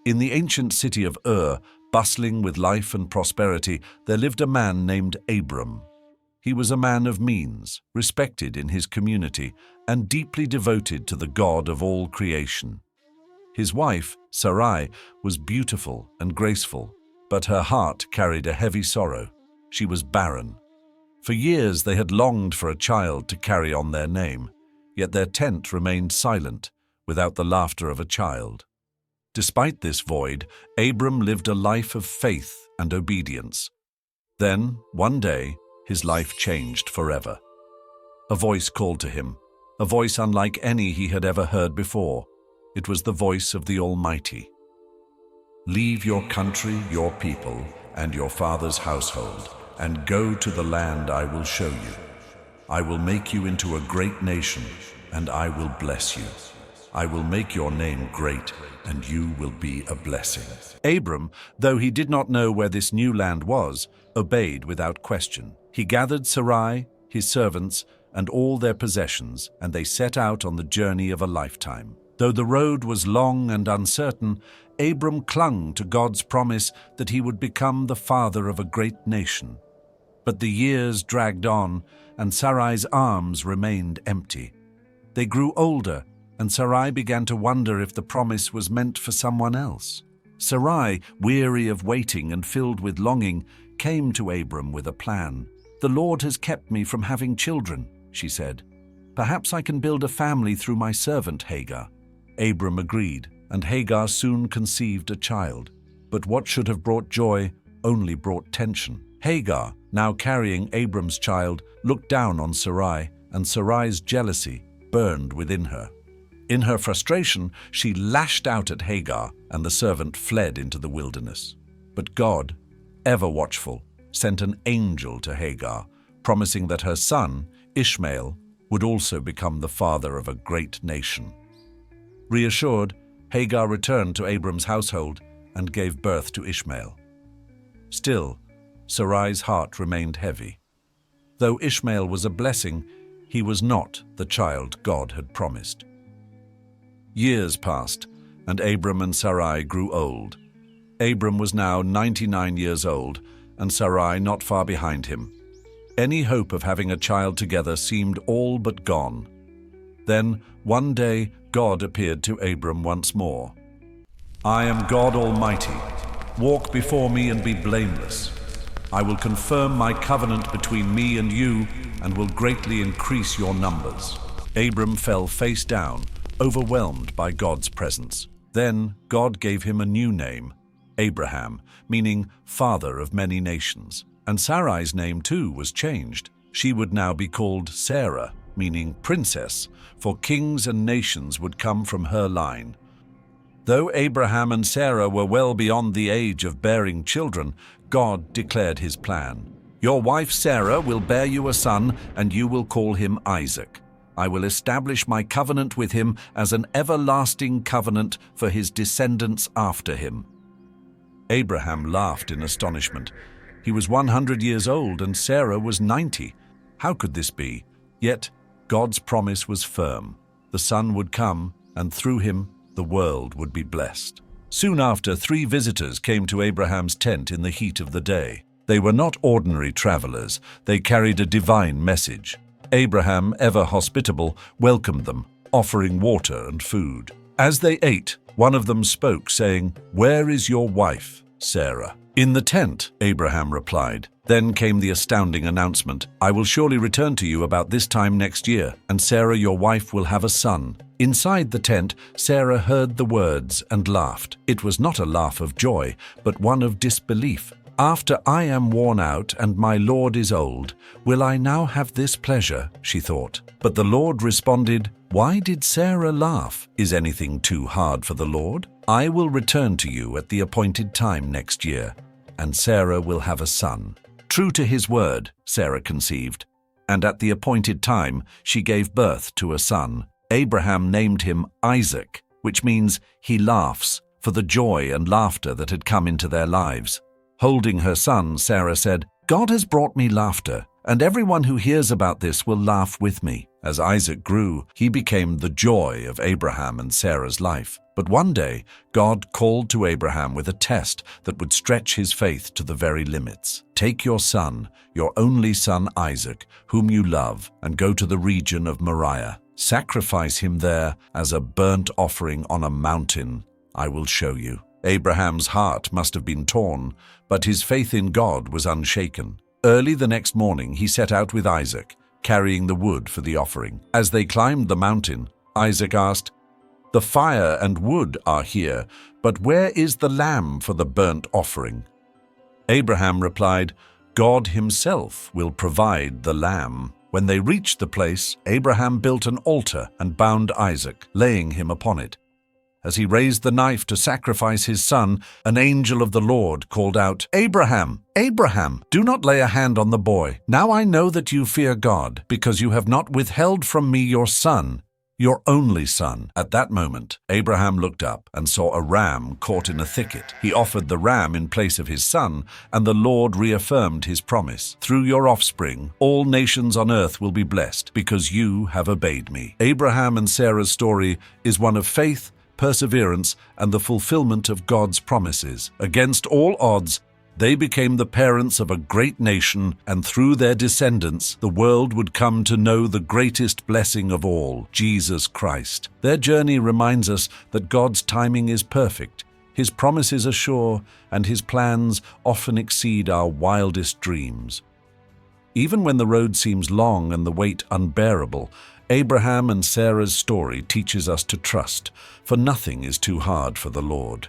In the ancient city of Ur, bustling with life and prosperity, there lived a man named Abram. He was a man of means, respected in his community, and deeply devoted to the God of all creation. His wife, Sarai, was beautiful and graceful, but her heart carried a heavy sorrow. She was barren. For years they had longed for a child to carry on their name, yet their tent remained silent, without the laughter of a child. Despite this void, Abram lived a life of faith and obedience. Then, one day, his life changed forever. A voice called to him, a voice unlike any he had ever heard before. It was the voice of the Almighty. "Leave your country, your people, and your father's household, and go to the land I will show you. I will make you into a great nation, and I will bless you. I will make your name great, and you will be a blessing." Abram, though he did not know where this new land was, obeyed without question. He gathered Sarai, his servants, and all their possessions, and they set out on the journey of a lifetime. Though the road was long and uncertain, Abram clung to God's promise that he would become the father of a great nation. But the years dragged on, and Sarai's arms remained empty. They grew older, and Sarai began to wonder if the promise was meant for someone else. Sarai, weary of waiting and filled with longing, came to Abram with a plan. "The Lord has kept me from having children," she said. "Perhaps I can build a family through my servant Hagar." Abram agreed, and Hagar soon conceived a child. But what should have brought joy only brought tension. Hagar, now carrying Abram's child, looked down on Sarai, and Sarai's jealousy burned within her. In her frustration, she lashed out at Hagar, and the servant fled into the wilderness. But God, ever watchful, sent an angel to Hagar, promising that her son, Ishmael, would also become the father of a great nation. Reassured, Hagar returned to Abram's household and gave birth to Ishmael. Still, Sarai's heart remained heavy. Though Ishmael was a blessing, he was not the child God had promised. Years passed, and Abram and Sarai grew old. Abram was now 99 years old, and Sarai not far behind him. Any hope of having a child together seemed all but gone. Then, one day, God appeared to Abram once more. "I am God Almighty. Walk before me and be blameless. I will confirm my covenant between me and you, and will greatly increase your numbers." Abram fell face down, overwhelmed by God's presence. Then God gave him a new name, Abraham, meaning father of many nations. And Sarai's name too was changed. She would now be called Sarah, meaning princess, for kings and nations would come from her line. Though Abraham and Sarah were well beyond the age of bearing children, God declared his plan. "Your wife Sarah will bear you a son, and you will call him Isaac. I will establish my covenant with him as an everlasting covenant for his descendants after him." Abraham laughed in astonishment. He was 100 years old and Sarah was 90. How could this be? Yet God's promise was firm. The son would come, and through him the world would be blessed. Soon after, 3 visitors came to Abraham's tent in the heat of the day. They were not ordinary travelers. They carried a divine message. Abraham, ever hospitable, welcomed them, offering water and food. As they ate, one of them spoke, saying, "Where is your wife, Sarah?" "In the tent," Abraham replied. Then came the astounding announcement, "I will surely return to you about this time next year, and Sarah, your wife, will have a son." Inside the tent, Sarah heard the words and laughed. It was not a laugh of joy, but one of disbelief. "After I am worn out and my Lord is old, will I now have this pleasure?" she thought. But the Lord responded, "Why did Sarah laugh? Is anything too hard for the Lord? I will return to you at the appointed time next year, and Sarah will have a son." True to his word, Sarah conceived, and at the appointed time she gave birth to a son. Abraham named him Isaac, which means he laughs, for the joy and laughter that had come into their lives. Holding her son, Sarah said, "God has brought me laughter, and everyone who hears about this will laugh with me." As Isaac grew, he became the joy of Abraham and Sarah's life. But one day, God called to Abraham with a test that would stretch his faith to the very limits. Take your son, your only son Isaac, whom you love, and go to the region of Moriah. Sacrifice him there as a burnt offering on a mountain I will show you. Abraham's heart must have been torn, but his faith in God was unshaken. Early the next morning, he set out with Isaac, carrying the wood for the offering. As they climbed the mountain, Isaac asked, "The fire and wood are here, but where is the lamb for the burnt offering?" Abraham replied, "God himself will provide the lamb." When they reached the place, Abraham built an altar and bound Isaac, laying him upon it. As he raised the knife to sacrifice his son, an angel of the Lord called out, "Abraham, Abraham, do not lay a hand on the boy. Now I know that you fear God, because you have not withheld from me your son, your only son." At that moment, Abraham looked up and saw a ram caught in a thicket. He offered the ram in place of his son, and the Lord reaffirmed his promise. "Through your offspring, all nations on earth will be blessed, because you have obeyed me." Abraham and Sarah's story is one of faith, perseverance, and the fulfillment of God's promises. Against all odds, they became the parents of a great nation, and through their descendants, the world would come to know the greatest blessing of all, Jesus Christ. Their journey reminds us that God's timing is perfect, His promises are sure, and His plans often exceed our wildest dreams. Even when the road seems long and the weight unbearable, Abraham and Sarah's story teaches us to trust, for nothing is too hard for the Lord.